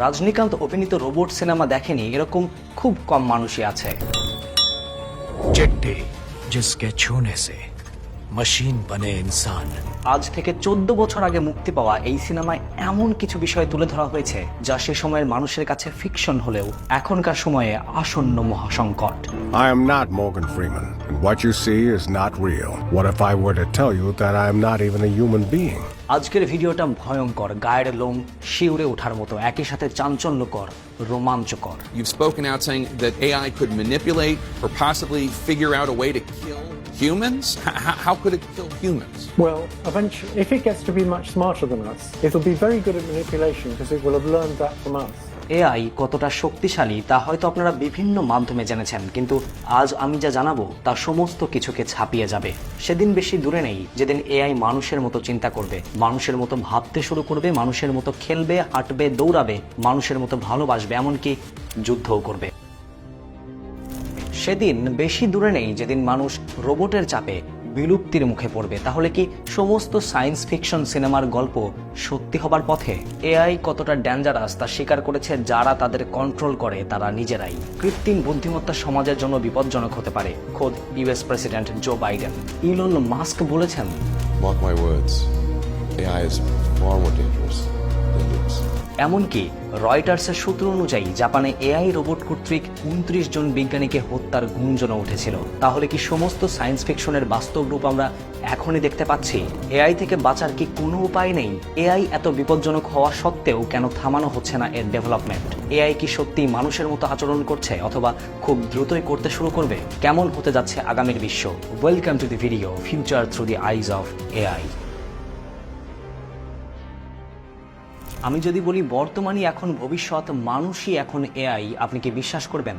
रजनीकांत अभिनीत robot cinema देखেনি এরকম খুব কম মানুষই আছে। चिट्ठी जिसके छूने से मशीन बने इंसान। আজ থেকে 14 বছর আগে মুক্তি পাওয়া এই সিনেমায় এমন কিছু বিষয় তুলে ধরা হয়েছে যা সে সময়ের মানুষের কাছে ফিকশন হলেও এখনকার সময়ে আসন্ন মহাসংকট। I am not Morgan Freeman, and what you see is not real. What if I were to tell you that I am not even a human being? আজকের ভিডিওটা ভয়ঙ্কর, গায়ের লোম শিউরে ওঠার মতো, একই সাথে চাঞ্চল্যকর, রোমাঞ্চকর। You've spoken out saying that AI could manipulate or possibly figure out a way to kill humans? How could it kill humans? Well, eventually, if it gets to be much smarter than us, it'll be very good at manipulation because it will have learned that from us. AI কতটা শক্তিশালী তা হয়তো আপনারা বিভিন্ন মাধ্যমে জেনেছেন, কিন্তু আজ আমি যা জানাবো তা সমস্ত কিছুকে ছাপিয়ে যাবে। সেদিন বেশি দূরে নেই যেদিন এআই মানুষের মতো চিন্তা করবে, মানুষের মতো ভাবতে শুরু করবে, মানুষের মতো খেলবে, হাঁটবে, দৌড়াবে, মানুষের মতো ভালোবাসবে, এমনকি যুদ্ধও করবে। সেদিন বেশি দূরে নেই যেদিন মানুষ রোবটের চাপে বিলুপ্তির মুখে পড়বে। তাহলে কি সমস্ত সায়েন্স ফিকশন সিনেমার গল্প সত্যি হবার পথে? এআই কতটা ডেঞ্জারাস তা স্বীকার করেছে যারা তাদের কন্ট্রোল করে তারা নিজেরাই। কৃত্রিম বুদ্ধিমত্তা সমাজের জন্য বিপজ্জনক হতে পারে, খোদ US president Joe Biden. Elon Musk বলেছেন, Mark my words, AI is far more dangerous than humans. এমনকি রয়টার্সের সূত্র অনুযায়ী জাপানে এআই রোবট কর্তৃক 29 জন বিজ্ঞানীকে হত্যার গুঞ্জনও উঠেছিল। তাহলে কি সমস্ত সায়েন্স ফিকশনের বাস্তব রূপ আমরা এখনই দেখতে পাচ্ছি? এআই থেকে বাঁচার কি কোনো উপায় নেই? এআই এত বিপজ্জনক হওয়া সত্ত্বেও কেন থামানো হচ্ছে না এর ডেভেলপমেন্ট? এআই কি সত্যি মানুষের মতো আচরণ করছে অথবা খুব দ্রুতই করতে শুরু করবে? কেমন হতে যাচ্ছে আগামীর বিশ্ব? Welcome to the video future through the eyes of AI. আমি যদি বলি বর্তমানই এখন ভবিষ্যৎ, মানুষই এখন এআই, আপনি কি বিশ্বাস করবেন?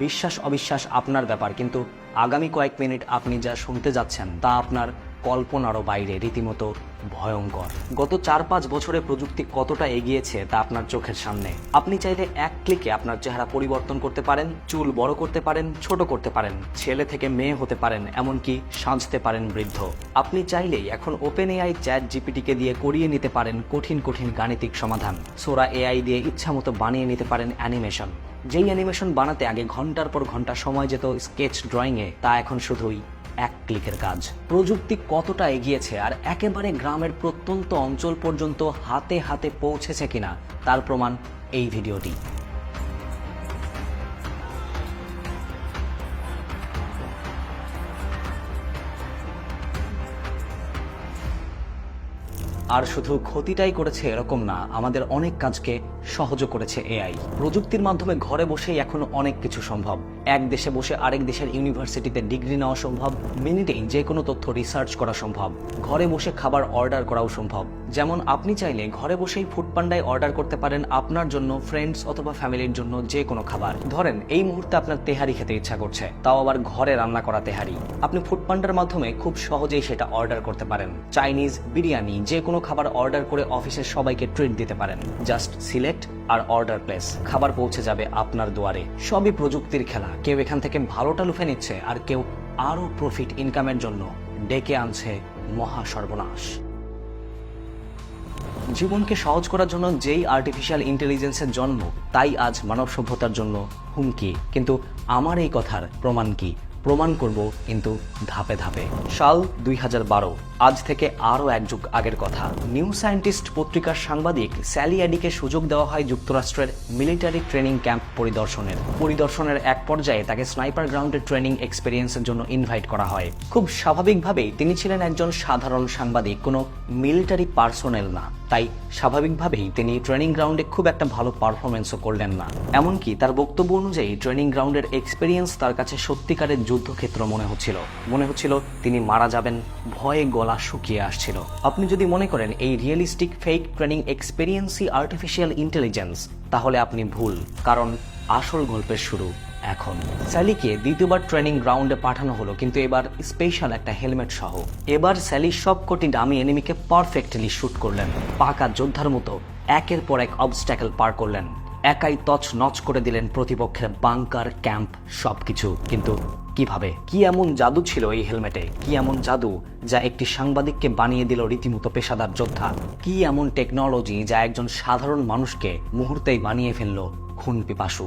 বিশ্বাস অবিশ্বাস আপনার ব্যাপার, কিন্তু আগামী কয়েক মিনিট আপনি যা শুনতে যাচ্ছেন তা আপনার কল্পনারও বাইরে, রীতিমতো ভয়ঙ্কর। গত 4-5 বছরে প্রযুক্তি কতটা এগিয়েছে তা আপনার চোখের সামনে। আপনি চাইলে এক ক্লিকে আপনার চেহারা পরিবর্তন করতে পারেন, চুল বড় করতে পারেন, ছোট করতে পারেন, ছেলে থেকে মেয়ে হতে পারেন, এমনকি সাজতে পারেন বৃদ্ধ। আপনি চাইলেই এখন ওপেন এআই চ্যাট জিপিটিকে দিয়ে করিয়ে নিতে পারেন কঠিন কঠিন গাণিতিক সমাধান। সোরা এআই দিয়ে ইচ্ছামতো বানিয়ে নিতে পারেন অ্যানিমেশন। যেই অ্যানিমেশন বানাতে আগে ঘন্টার পর ঘন্টা সময় যেত স্কেচ ড্রয়িংয়ে, তা এখন শুধুই এক ক্লিকের কাজ। প্রযুক্তি কতটা এগিয়েছে আর একেবারে গ্রামের প্রত্যন্ত অঞ্চল পর্যন্ত হাতে হাতে পৌঁছেছে কিনা তার প্রমাণ এই ভিডিওটি। আর শুধু ক্ষতিটাই করেছে এরকম না, আমাদের অনেক কাজকে সহজও করেছে এআই। প্রযুক্তির মাধ্যমে ঘরে বসেই এখন অনেক কিছু সম্ভব। এক দেশে বসে আরেক দেশের ইউনিভার্সিটিতে ডিগ্রি নেওয়া সম্ভব, মিনিটেই যে কোনো তথ্য রিসার্চ করা সম্ভব, ঘরে বসে খাবার অর্ডার করাও সম্ভব। যেমন আপনি চাইলে ঘরে বসেই ফুডপান্ডায় অর্ডার করতে পারেন আপনার জন্য, ফ্রেন্ডস অথবা ফ্যামিলির জন্য যে কোনো খাবার। ধরেন এই মুহূর্তে আপনার তেহারি খেতে ইচ্ছা করছে, তাও আবার ঘরে রান্না করা তেহারি। আপনি ফুডপান্ডার মাধ্যমে খুব সহজেই সেটা অর্ডার করতে পারেন। চাইনিজ, বিরিয়ানি, যে কোনো খাবার অর্ডার করে অফিসের সবাইকে ট্রিট দিতে পারেন। জাস্ট সিলেক্ট আর অর্ডার প্লেস, খাবার পৌঁছে যাবে আপনার দুয়ারে। সবই প্রযুক্তির খেলা। কেউ এখান থেকে ভালোটা লুফে নিচ্ছে আর কেউ আরো প্রফিট ইনকামের জন্য ডেকে আনছে মহা সর্বনাশ। জীবনকে সহজ করার জন্য যেই আর্টিফিশিয়াল ইন্টেলিজেন্সের জন্ম, তাই আজ মানব সভ্যতার জন্য হুমকি। কিন্তু আমার এই কথার প্রমাণ কি? প্রমাণ করব কিন্তু ধাপে ধাপে। সাল 2012, আজ থেকে আরও এক যুগ আগের কথা। নিউ সায়েন্টিস্ট পত্রিকার সাংবাদিক স্যালি অ্যাডিকে সুযোগ দেওয়া হয় যুক্তরাষ্ট্রের মিলিটারি ট্রেনিং ক্যাম্প পরিদর্শনের এক পর্যায়ে তাকে স্নাইপার গ্রাউন্ডের ট্রেনিং এক্সপিরিয়েন্সের জন্য ইনভাইট করা হয়। খুব স্বাভাবিকভাবেই তিনি ছিলেন একজন সাধারণ সাংবাদিক, কোনো মিলিটারি পার্সোনেল না। তাই স্বাভাবিকভাবেই তিনি ট্রেনিং গ্রাউন্ডে খুব একটা ভালো পারফরমেন্সও করলেন না। এমনকি তার বক্তব্য অনুযায়ী ট্রেনিং গ্রাউন্ডের এক্সপিরিয়েন্স তার কাছে সত্যিকারের যুদ্ধক্ষেত্র মনে হচ্ছিল তিনি মারা যাবেন, ভয়ে গলা শুকিয়ে আসছিল। আপনি যদি মনে করেন এই রিয়েলিস্টিক ফেক ট্রেনিং এক্সপিরিয়েন্সই আর্টিফিশিয়াল ইন্টেলিজেন্স, তাহলে আপনি ভুল, কারণ আসল গল্পের শুরু এখন। স্যালিকে দ্বিতীয়বার ট্রেনিং গ্রাউন্ডে পাঠানো হলো, কিন্তু এবার স্পেশাল একটা হেলমেট সহ। এবার স্যালি সবকটি ডামি এনিমিকে পারফেক্টলি শুট করলেন, পাকা যোদ্ধার মতো একের পর এক অবস্ট্যাকল পার করলেন, একাই তছনছ করে দিলেন প্রতিপক্ষের বাংকার, ক্যাম্প, সবকিছু। কিন্তু কিভাবে? কি এমন জাদু ছিল এই হেলমেটে? কি এমন জাদু যা একটি সাংবাদিককে বানিয়ে দিল রীতিমতো পেশাদার যোদ্ধা? কি এমন টেকনোলজি যা একজন সাধারণ মানুষকে মুহূর্তেই বানিয়ে ফেলল খুন পিপাসু?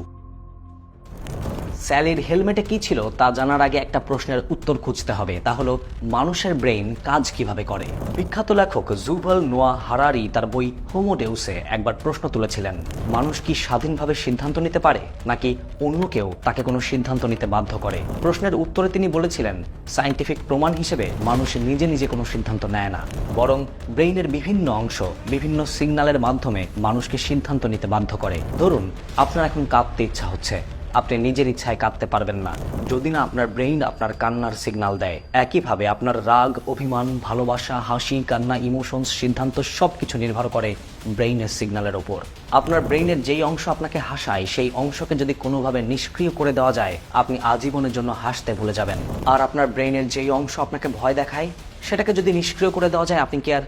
স্যালির হেলমেটে কি ছিল তা জানার আগে একটা প্রশ্নের উত্তর খুঁজতে হবে, তা হলো মানুষের ব্রেইন কাজ কিভাবে করে। বিখ্যাত লেখক যুভাল নোয়া হারারি তার বই হোমো ডেউসে একবার প্রশ্ন তুলেছিলেন, মানুষ কি স্বাধীনভাবে সিদ্ধান্ত নিতে পারে, নাকি অন্য কেউ তাকে কোনো সিদ্ধান্ত নিতে বাধ্য করে? প্রশ্নের উত্তরে তিনি বলেছিলেন, সায়েন্টিফিক প্রমাণ হিসেবে মানুষ নিজে নিজে কোনো সিদ্ধান্ত নেয় না, বরং ব্রেইনের বিভিন্ন অংশ বিভিন্ন সিগন্যালের মাধ্যমে মানুষকে সিদ্ধান্ত নিতে বাধ্য করে। ধরুন আপনার এখন কাঁদতে ইচ্ছা হচ্ছে, আপনি নিজের ইচ্ছায় কাঁদতে পারবেন না যদি না আপনার ব্রেইন আপনার কান্নার সিগন্যাল দেয়। একইভাবে আপনার রাগ, অভিমান, ভালোবাসা, হাসি, কান্না, ইমোশনস, সিদ্ধান্ত সবকিছু নির্ভর করে ব্রেইনের সিগন্যালের ওপর। আপনার ব্রেইনের যেই অংশ আপনাকে হাসায় সেই অংশকে যদি কোনোভাবে নিষ্ক্রিয় করে দেওয়া যায়, আপনি আজীবনের জন্য হাসতে ভুলে যাবেন। আর আপনার ব্রেইনের যেই অংশ আপনাকে ভয় দেখায় সেটাকে যদি নিষ্ক্রিয় করে দেওয়া যায়, আপনি কি আর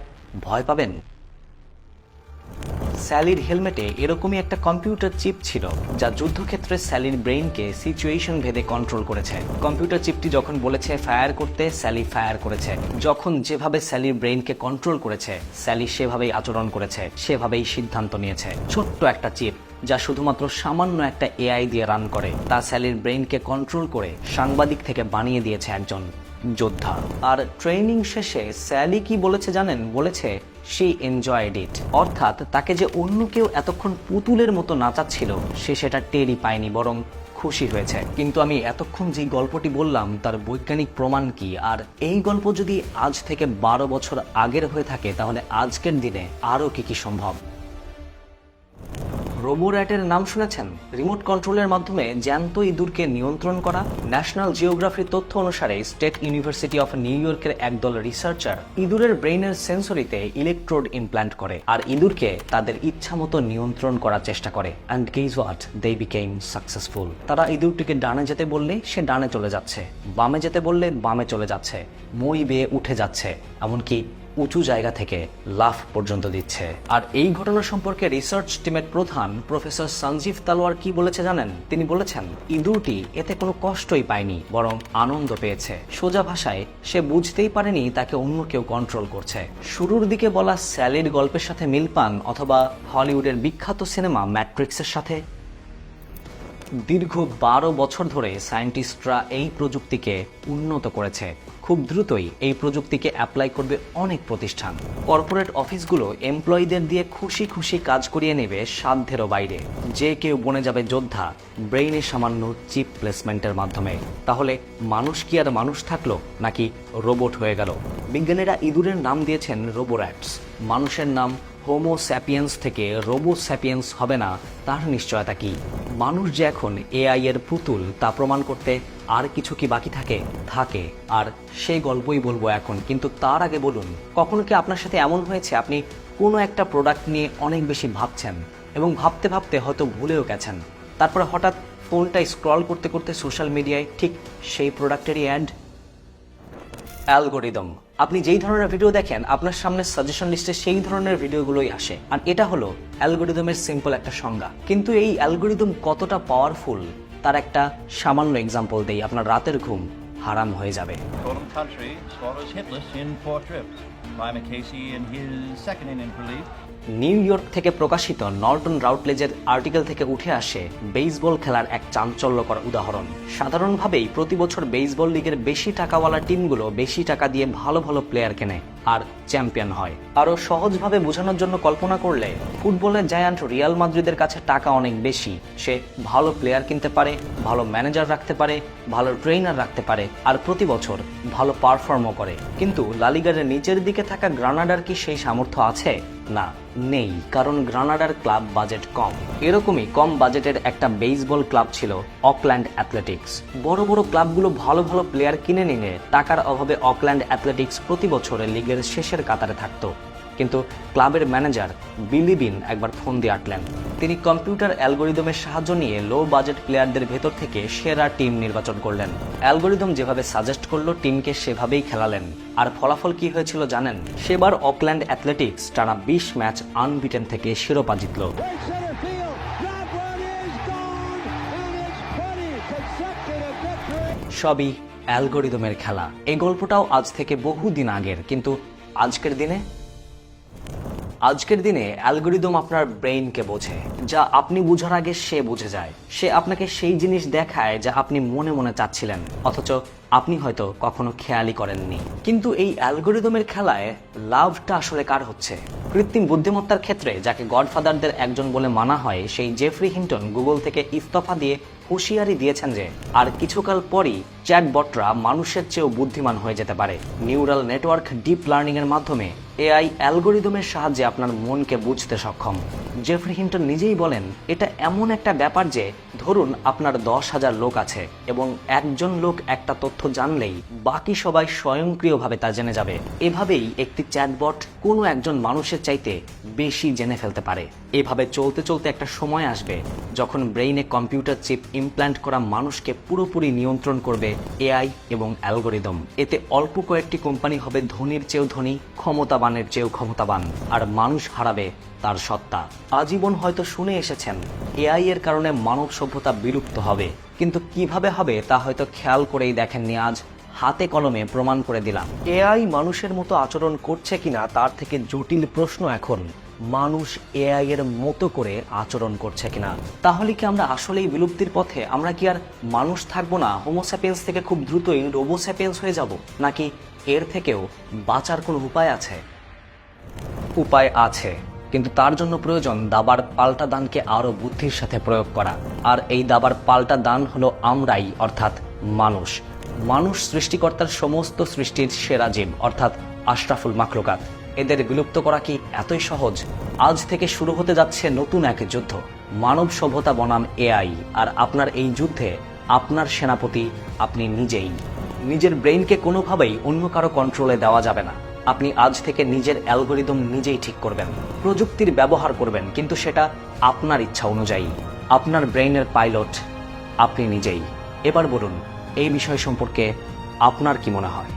ভয় পাবেন? স্যালির হেলমেটে এরকমই একটা কম্পিউটার চিপ ছিল যা যুদ্ধক্ষেত্রে স্যালির ব্রেইনকে সিচুয়েশন ভেদে কন্ট্রোল করেছে। কম্পিউটার চিপটি যখন বলেছে ফায়ার করতে, স্যালি ফায়ার করেছে। যখন যেভাবে স্যালির ব্রেইনকে কন্ট্রোল করেছে, স্যালি সেভাবেই আচরণ করেছে, সেভাবেই সিদ্ধান্ত নিয়েছে। ছোট্ট একটা চিপ যা শুধুমাত্র সামান্য একটা এআই দিয়ে রান করে, তা স্যালির ব্রেইনকে কন্ট্রোল করে সাংবাদিক থেকে বানিয়ে দিয়েছে একজন যোদ্ধা। আর ট্রেনিং শেষে স্যালি কি বলেছে জানেন? বলেছে she enjoyed it, অর্থাৎ তাকে যে অন্য কেউ এতক্ষণ পুতুলের মতো নাচাচ্ছিল সে সেটা টেরই পায়নি, বরং খুশি হয়েছে। কিন্তু আমি এতক্ষণ যে গল্পটি বললাম তার বৈজ্ঞানিক প্রমাণ কি? আর এই গল্প যদি আজ থেকে 12 বছর আগের হয়ে থাকে তাহলে আজকের দিনে আরও কি সম্ভব। রোবোর্যাটের নাম শুনেছেন? রিমোট কন্ট্রোলের মাধ্যমে জ্যান্ত ইঁদুরকে নিয়ন্ত্রণ করা। ন্যাশনাল জিওগ্রাফির তথ্য অনুসারে স্টেট ইউনিভার্সিটি অফ নিউ ইয়র্কের একদল রিসার্চার ইঁদুরের ব্রেইনের সেন্সরিতে ইলেকট্রোড ইমপ্ল্যান্ট করে আর ইঁদুরকে তাদের ইচ্ছামতো নিয়ন্ত্রণ করার চেষ্টা করে। And guess what, they became successful. তারা ইঁদুরটিকে ডানে যেতে বললে সে ডানে চলে যাচ্ছে, বামে যেতে বললে বামে চলে যাচ্ছে, মই বেয়ে উঠে যাচ্ছে, এমনকি উঁচু জায়গা থেকে লাফ পর্যন্ত দিচ্ছে। আর এই ঘটনা সম্পর্কে রিসার্চ টিমের প্রধান প্রফেসর সঞ্জীব তালওয়ার কি বলেছে জানেন? তিনি বলেছেন ইঁদুরটি এতে কোনো কষ্টই পায়নি, বরং আনন্দ পেয়েছে। সোজা ভাষায় সে বুঝতেই পারেনি তাকে অন্য কেউ কন্ট্রোল করছে। শুরুর দিকে বলা স্যালির গল্পের সাথে মিল পান অথবা হলিউডের বিখ্যাত সিনেমা ম্যাট্রিক্সের সাথে? দীর্ঘ 12 বছর ধরে সায়েন্টিস্টরা এই প্রযুক্তিকে উন্নত করেছে। খুব দ্রুতই এই প্রযুক্তিকে অ্যাপ্লাই করবে অনেক প্রতিষ্ঠান। কর্পোরেট অফিসগুলো এমপ্লয়ীদের দিয়ে খুশি খুশি কাজ করিয়ে নেবে সাধ্যেরও বাইরে। যে কেউ বনে যাবে যোদ্ধা ব্রেইনে সামান্য চিপ প্লেসমেন্টের মাধ্যমে। তাহলে মানুষ কি আর মানুষ থাকলো, নাকি রোবট হয়ে গেল? বিজ্ঞানীরা ইঁদুরের নাম দিয়েছেন রোবোর্যাটস। মানুষের নাম হোমো স্যাপিয়েন্স থেকে রোবো স্যাপিয়েন্স হবে না তার নিশ্চয়তা কি? মানুষ যে এখন এআই এর পুতুল তা প্রমাণ করতে আর কিছু কি বাকি থাকে? আর সেই গল্পই বলবো এখন, কিন্তু তার আগে বলুন, কখনো কি আপনার সাথে এমন হয়েছে আপনি কোনো একটা প্রোডাক্ট নিয়ে অনেক বেশি ভাবছেন এবং ভাবতে ভাবতে হয়তো ভুলেও গেছেন, তারপরে হঠাৎ ফোনটা স্ক্রল করতে করতে সোশ্যাল মিডিয়ায় ঠিক সেই প্রোডাক্টেরই অ্যাড? অ্যালগোরিদম। আপনি যেই ধরনের ভিডিও দেখেন আপনার সামনে সাজেশন লিস্টে সেই ধরনের ভিডিওগুলোই আসে। আর এটা হলো অ্যালগোরিদমের সিম্পল একটা সংজ্ঞা। কিন্তু এই অ্যালগোরিদম কতটা পাওয়ারফুল তার একটা সামান্য এক্সাম্পল দেই, আপনার রাতের ঘুম হারাম হয়ে যাবে। Total country swallows hitless in 4 trips. Clyde Casey in his second inning relief. New York থেকে প্রকাশিত নর্টন রাউটলেজের আর্টিকেল থেকে উঠে আসে বেসবল খেলার এক চাঞ্চল্যকর উদাহরণ। সাধারণভাবেই প্রতি বছর বেসবল লিগের বেশি টাকাওয়ালা টিমগুলো বেশি টাকা দিয়ে ভালো ভালো প্লেয়ার কেনে আর চ্যাম্পিয়ন হয়। আরও সহজভাবে বোঝানোর জন্য কল্পনা করলে ফুটবলের জায়ান্ট রিয়াল মাদ্রিদের কাছে টাকা অনেক বেশি। সে ভালো প্লেয়ার কিনতে পারে, ভালো ম্যানেজার রাখতে পারে, ভালো ট্রেনার রাখতে পারে আর প্রতি বছর ভালো পারফর্মও করে। কিন্তু লা লিগার নিচের দিকে থাকা গ্রানাডার কি সেই সামর্থ্য আছে? না, নেই, কারণ গ্রানাডার ক্লাব বাজেট কম। এরকমই কম বাজেটের একটা বেসবল ক্লাব ছিল অকল্যান্ড অ্যাথলেটিক্স। বড় বড় ক্লাবগুলো ভালো ভালো প্লেয়ার কিনে নিলে টাকার অভাবে অকল্যান্ড অ্যাথলেটিক্স প্রতি বছরে লিগের শেষের কাতারে থাকতো। কিন্তু ক্লাবের ম্যানেজার বিলি বিন একবার ফোন দিয়ে আটলেন। তিনি কম্পিউটার অ্যালগোরিদমের সাহায্য নিয়ে লো বাজেট প্লেয়ারদের ভেতর থেকে সেরা টিম নির্বাচন করলেন। অ্যালগোরিদম যেভাবে সাজেস্ট করলো টিমকে সেভাবেই খেলালেন। আর ফলাফল কি হয়েছিল জানেন? সেবার অকল্যান্ড অ্যাথলেটিক্স টানা 20 ম্যাচ আনবিটেন থেকে শিরোপা জিতল। সবই অ্যালগোরিদমের খেলা। এই গল্পটাও আজ থেকে বহুদিন আগের, কিন্তু আজকের দিনে অ্যালগোরিদম আপনার ব্রেইনকে বোঝে, যা আপনি বুঝার আগে সে বুঝে যায়। সে আপনাকে সেই জিনিস দেখায় যা আপনি মনে মনে চাচ্ছিলেন, অথচ আপনি হয়তো কখনো খেয়ালই করেননি। কিন্তু এই অ্যালগোরিদমের খেলায় লাভটা আসলে কার হচ্ছে? কৃত্রিম বুদ্ধিমত্তার ক্ষেত্রে যাকে গডফাদারদের একজন বলে মানা হয়, সেই জেফরি হিন্টন গুগল থেকে ইস্তফা দিয়ে হুঁশিয়ারি দিয়েছেন যে আর কিছুকাল পরই চ্যাটবটরা মানুষের চেয়েও বুদ্ধিমান হয়ে যেতে পারে। নিউরাল নেটওয়ার্ক ডিপ লার্নিং এর মাধ্যমে এআই অ্যালগোরিদমের সাহায্যে আপনার মনকে বুঝতে সক্ষম। জেফরি হিন্টন নিজেই বলেন, এটা এমন একটা ব্যাপার যে ধরুন আপনার 10,000 লোক আছে এবং একজন লোক একটা তথ্য জানলেই বাকি সবাই স্বয়ংক্রিয়ভাবে তা জেনে যাবে। এভাবেই একটি চ্যাটবট কোনো একজন মানুষের চাইতে বেশি জেনে ফেলতে পারে। এভাবে চলতে চলতে একটা সময় আসবে যখন ব্রেইনে কম্পিউটার চিপ ইমপ্ল্যান্ট করা মানুষকে পুরোপুরি নিয়ন্ত্রণ করবে এআই এবং অ্যালগোরিদম। এতে অল্প কয়েকটি কোম্পানি হবে ধনীর চেয়েও ধনী, ক্ষমতাবানের চেয়েও ক্ষমতাবান, আর মানুষ হারাবে তার সত্তা। আজীবন হয়তো শুনে এসেছেন এআই এর কারণে মানব সভ্যতা বিলুপ্ত হবে, কিন্তু কিভাবে হবে তা হয়তো খেয়াল করেই দেখেননি। আজ হাতে কলমে প্রমাণ করে দিলাম। এআই মানুষের মতো আচরণ করছে কিনা তার থেকে জটিল প্রশ্ন এখন মানুষ এআই এর মতো করে আচরণ করছে কিনা। তাহলে কি আমরা আসলেই বিলুপ্তির পথে? আমরা কি আর মানুষ থাকবো না? হোমোস্যাপিয়েন্স থেকে খুব দ্রুতই রোবোস্যাপিয়েন্স হয়ে যাব, নাকি এর থেকেও বাঁচার কোনো উপায় আছে? উপায় আছে, কিন্তু তার জন্য প্রয়োজন দাবার পাল্টা দানকে আরো বুদ্ধির সাথে প্রয়োগ করা। আর এই দাবার পাল্টা দান হলো আমরাই, অর্থাৎ মানুষ। মানুষ সৃষ্টিকর্তার সমস্ত সৃষ্টির সেরা জীব, অর্থাৎ আশরাফুল মাখলুকাত। এদের বিলুপ্ত করা কি এতই সহজ? আজ থেকে শুরু হতে যাচ্ছে নতুন এক যুদ্ধ, মানব সভ্যতা বনাম এআই। আর আপনার এই যুদ্ধে আপনার সেনাপতি আপনি নিজেই। নিজের ব্রেইনকে কোনোভাবেই অন্য কারো কন্ট্রোলে দেওয়া যাবে না। আপনি আজ থেকে নিজের অ্যালগোরিদম নিজেই ঠিক করবেন, প্রযুক্তির ব্যবহার করবেন, কিন্তু সেটা আপনার ইচ্ছা অনুযায়ী। আপনার ব্রেইনের পাইলট আপনি নিজেই। এবার বলুন, এই বিষয় সম্পর্কে আপনার কি মনে হয়?